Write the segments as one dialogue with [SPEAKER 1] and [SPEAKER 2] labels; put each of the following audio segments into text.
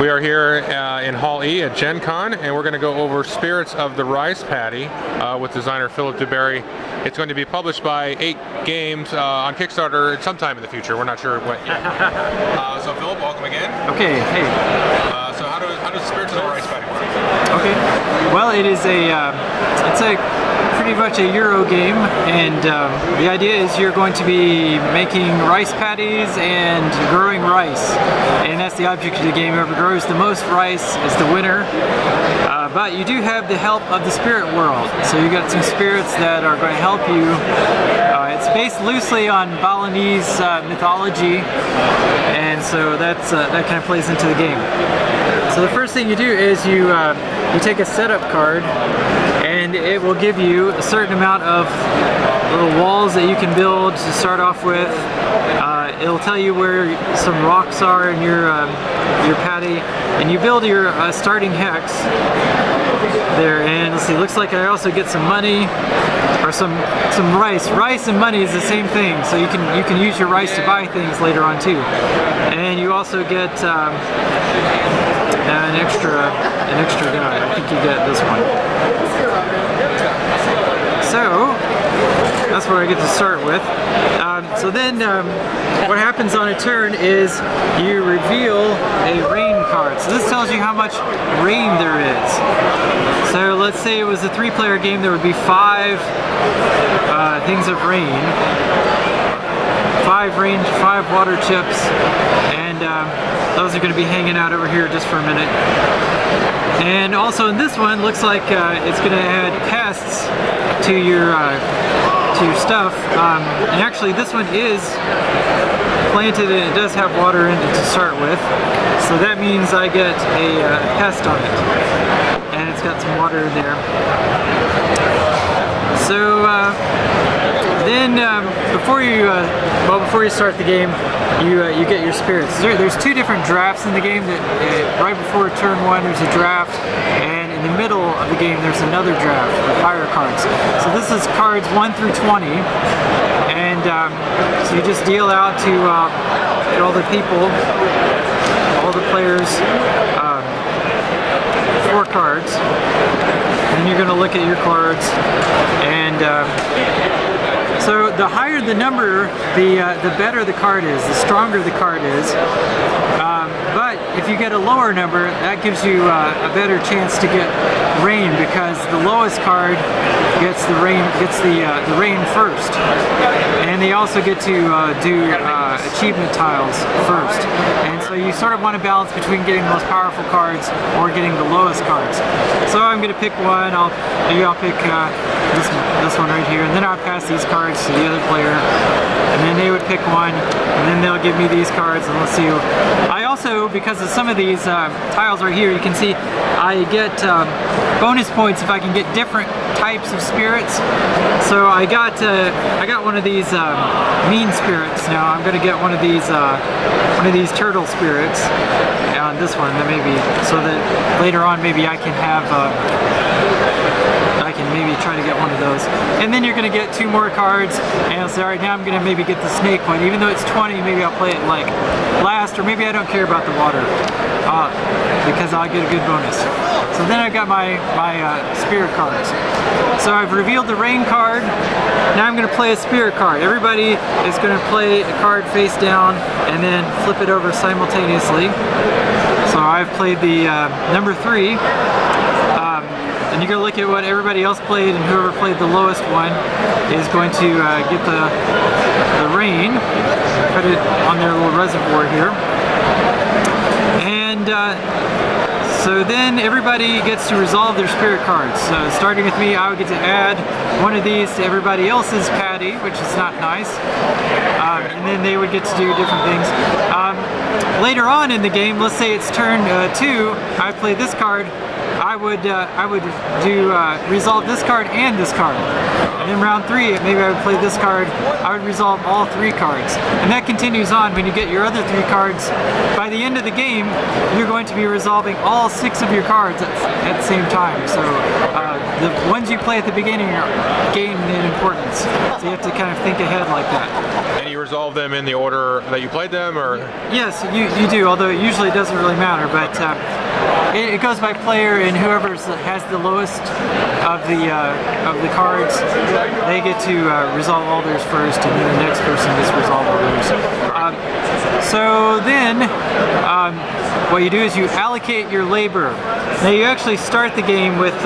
[SPEAKER 1] We are here in Hall E at Gen Con, and we're going to go over Spirits of the Rice Paddy with designer Philip DeBerry. It's going to be published by 8 Games on Kickstarter sometime in the future. We're not sure what yet. So Philip, welcome again.
[SPEAKER 2] Okay, hey.
[SPEAKER 1] So how does Spirits of the Rice Paddy work?
[SPEAKER 2] Okay, well it's pretty much a Euro game, and the idea is you're going to be making rice paddies and growing rice, and that's the object of the game. Whoever grows the most rice is the winner. But you do have the help of the spirit world, so you got some spirits that are going to help you. It's based loosely on Balinese mythology, and so that kind of plays into the game. So the first thing you do is you take a setup card, and it will give you a certain amount of little walls that you can build to start off with. It'll tell you where some rocks are in your paddy, and you build your starting hex there. And let's see, looks like I also get some money or some rice. Rice and money is the same thing, so you can use your rice to buy things later on too. And you also get an extra guy. I think you get this one. So that's what I get to start with. So then what happens on a turn is you reveal a rain card. So this tells you how much rain there is. So let's say it was a 3-player game, there would be 5 things of rain. 5 water chips, and those are going to be hanging out over here just for a minute. And also in this one, looks like it's going to add pests to your stuff. And actually, this one is planted and it does have water in it to start with, so that means I get a pest on it, and it's got some water in there. So then before you start the game, you get your spirits. There's 2 different drafts in the game. Right before turn 1 there's a draft, and in the middle of the game there's another draft with higher cards. So this is cards 1 through 20, and so you just deal out to all the people, all the players, 4 cards. And you're going to look at your cards, and so the higher the number, the better the card is, the stronger the card is. But if you get a lower number, that gives you a better chance to get rain, because the lowest card gets the rain first, and they also get to do achievement tiles first. And so you sort of want to balance between getting the most powerful cards or getting the lowest cards. So I'm going to pick one. Maybe I'll pick this one right here, and then I'll pass these cards to the other player, and then they would pick one, and then they'll give me these cards, and let's see. I also, because of some of these tiles right here, you can see I get bonus points if I can get different types of spirits. So I got one of these mean spirits. Now I'm going to get one of these turtle spirits on this one, that maybe, so that later on maybe I can have I can maybe try to get one of those. And then you're going to get 2 more cards, and I'll say, alright, now I'm going to maybe get the snake one. Even though it's 20, maybe I'll play it like last, or maybe I don't care about the water, because I'll get a good bonus. So then I've got my spirit cards. So I've revealed the rain card. Now I'm going to play a spirit card. Everybody is going to play a card face down and then flip it over simultaneously. So I've played the number 3. And you're going to look at what everybody else played, and whoever played the lowest one is going to get the rain. Put it on their little reservoir here. And so then everybody gets to resolve their spirit cards. So starting with me, I would get to add one of these to everybody else's paddy, which is not nice. And then they would get to do different things. Later on in the game, let's say it's turn 2, I play this card. I would do resolve this card and this card. And in round 3, maybe I would play this card. I would resolve all 3 cards. And that continues on when you get your other 3 cards. By the end of the game, you're going to be resolving all 6 of your cards at the same time. So the ones you play at the beginning gain in importance. So you have to kind of think ahead like that.
[SPEAKER 1] And you resolve them in the order that you played them, or? Yes,
[SPEAKER 2] you do, although usually it doesn't really matter. But it goes by player, and whoever has the lowest of the cards, they get to resolve all theirs first, and then the next person gets to resolve all theirs. So then, what you do is you allocate your labor. Now you actually start the game with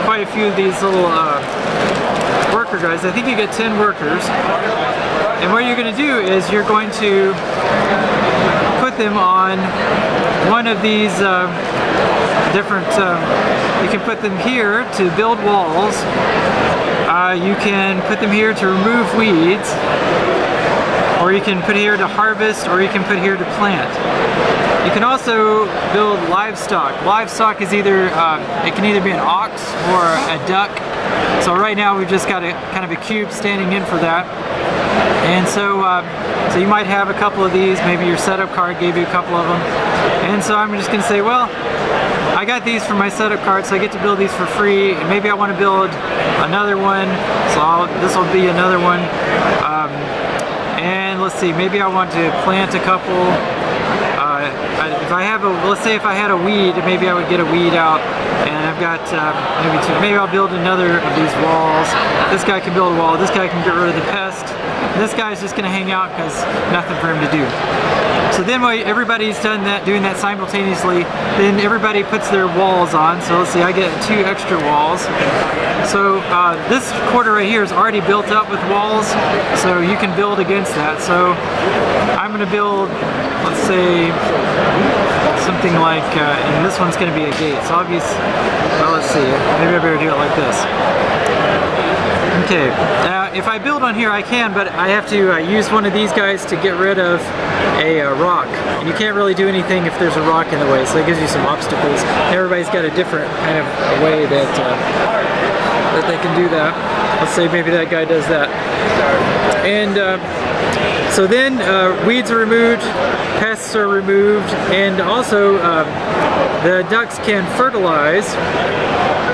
[SPEAKER 2] quite a few of these little worker guys. I think you get 10 workers. And what you're going to do is you're going to put them on one of these different, you can put them here to build walls, you can put them here to remove weeds, or you can put here to harvest, or you can put here to plant. You can also build livestock. Livestock is either, it can either be an ox or a duck. So right now we've just got a kind of a cube standing in for that. And so, so you might have a couple of these, maybe your setup card gave you a couple of them. And so I'm just going to say, well, I got these for my setup card, so I get to build these for free, and maybe I want to build another one, so this will be another one. And let's see, maybe I want to plant a couple. If I have let's say if I had a weed, maybe I would get a weed out, and I've got maybe 2. Maybe I'll build another of these walls. This guy can build a wall. This guy can get rid of the pest. This guy's just going to hang out because nothing for him to do. So then when everybody's done that, doing that simultaneously, then everybody puts their walls on. So let's see, I get 2 extra walls. So this quarter right here is already built up with walls, so you can build against that. So I'm going to build, let's say, something like, and this one's going to be a gate. So obviously, well, let's see, maybe I better do it like this. Okay, if I build on here I can, but I have to use one of these guys to get rid of a rock. And you can't really do anything if there's a rock in the way, so it gives you some obstacles. Everybody's got a different kind of way that they can do that. Let's say maybe that guy does that. And so then weeds are removed, pests are removed, and also the ducks can fertilize.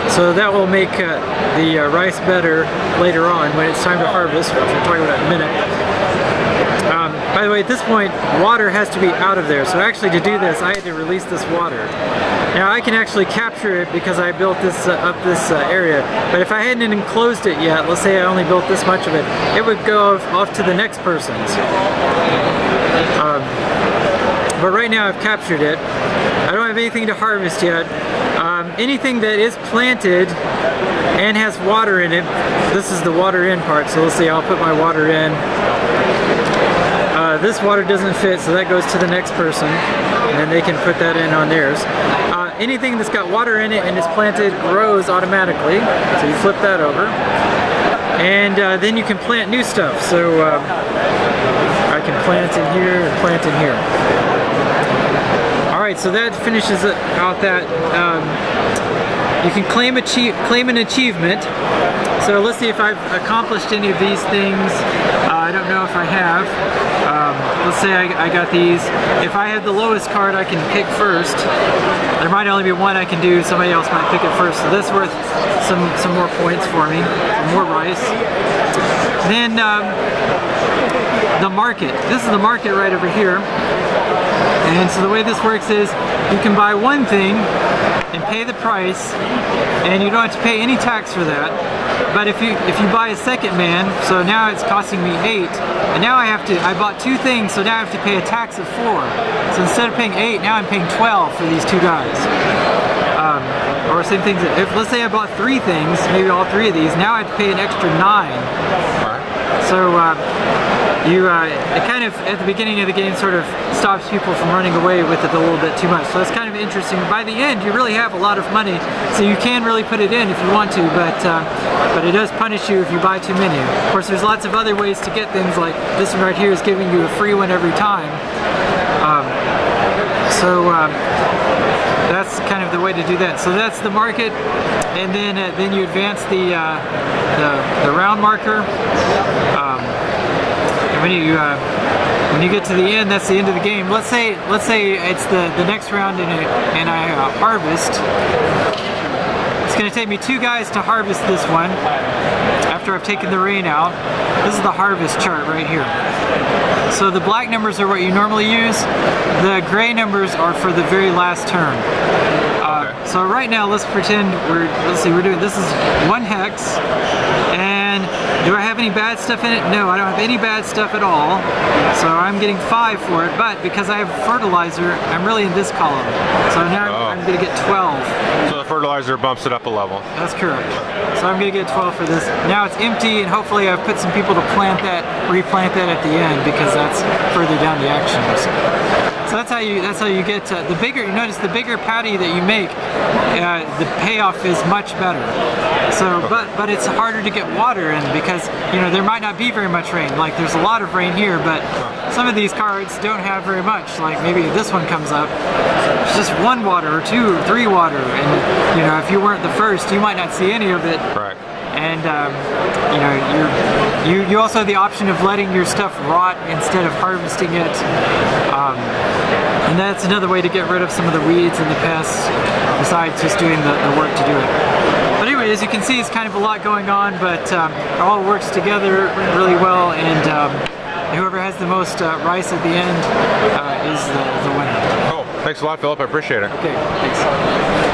[SPEAKER 2] So that will make the rice better later on when it's time to harvest, which we'll talk about in a minute. By the way, at this point, water has to be out of there. So actually to do this, I had to release this water. Now I can actually capture it because I built this up this area. But if I hadn't enclosed it yet, let's say I only built this much of it, it would go off to the next person's. But right now I've captured it. I don't have anything to harvest yet. Anything that is planted and has water in it, this is the water in part, so let's see, I'll put my water in. This water doesn't fit, so that goes to the next person, and they can put that in on theirs. Anything that's got water in it and is planted grows automatically, so you flip that over. And then you can plant new stuff, so I can plant in here and plant in here. Alright, so that finishes out that. You can claim an achievement. So let's see if I've accomplished any of these things. I don't know if I have. Let's say I got these. If I have the lowest card, I can pick first. There might only be one I can do. Somebody else might pick it first. So that's worth some more points for me. More rice. Then the market. This is the market right over here. And so the way this works is you can buy one thing and pay the price, and you don't have to pay any tax for that. But if you buy a second man, so now it's costing me 8, and now I bought 2 things, so now I have to pay a tax of 4. So instead of paying 8, now I'm paying 12 for these 2 guys. Or same things, let's say I bought 3 things, maybe all 3 of these, now I have to pay an extra 9. So it kind of, at the beginning of the game, sort of stops people from running away with it a little bit too much. So it's kind of interesting. By the end, you really have a lot of money, so you can really put it in if you want to, but it does punish you if you buy too many. Of course, there's lots of other ways to get things, like this one right here is giving you a free one every time. that's kind of the way to do that. So that's the market, and then you advance the round marker. And when you get to the end, that's the end of the game. Let's say it's the next round and I harvest. It's going to take me 2 guys to harvest this one after I've taken the rain out. This is the harvest chart right here. So the black numbers are what you normally use. The gray numbers are for the very last turn. So right now, let's pretend we're doing, this is 1 hex, and do I have any bad stuff in it? No, I don't have any bad stuff at all. So I'm getting 5 for it, but because I have fertilizer, I'm really in this column. So now I'm gonna get 12.
[SPEAKER 1] So the fertilizer bumps it up a level.
[SPEAKER 2] That's correct. So I'm gonna get 12 for this. Now it's empty, and hopefully I've put some people to replant that at the end, because that's further down the action. So that's how you get the bigger. You notice the bigger patty that you make, the payoff is much better. So, but it's harder to get water in, because there might not be very much rain. Like there's a lot of rain here, but some of these cards don't have very much. Like maybe this one comes up, it's just 1 water or 2 or 3 water, and if you weren't the first, you might not see any of it.
[SPEAKER 1] Right.
[SPEAKER 2] And you also have the option of letting your stuff rot instead of harvesting it. And that's another way to get rid of some of the weeds and the pests, besides just doing the work to do it. But anyway, as you can see, it's kind of a lot going on, but it all works together really well, and whoever has the most rice at the end is the winner.
[SPEAKER 1] Oh, thanks a lot, Philip. I appreciate it.
[SPEAKER 2] Okay, thanks.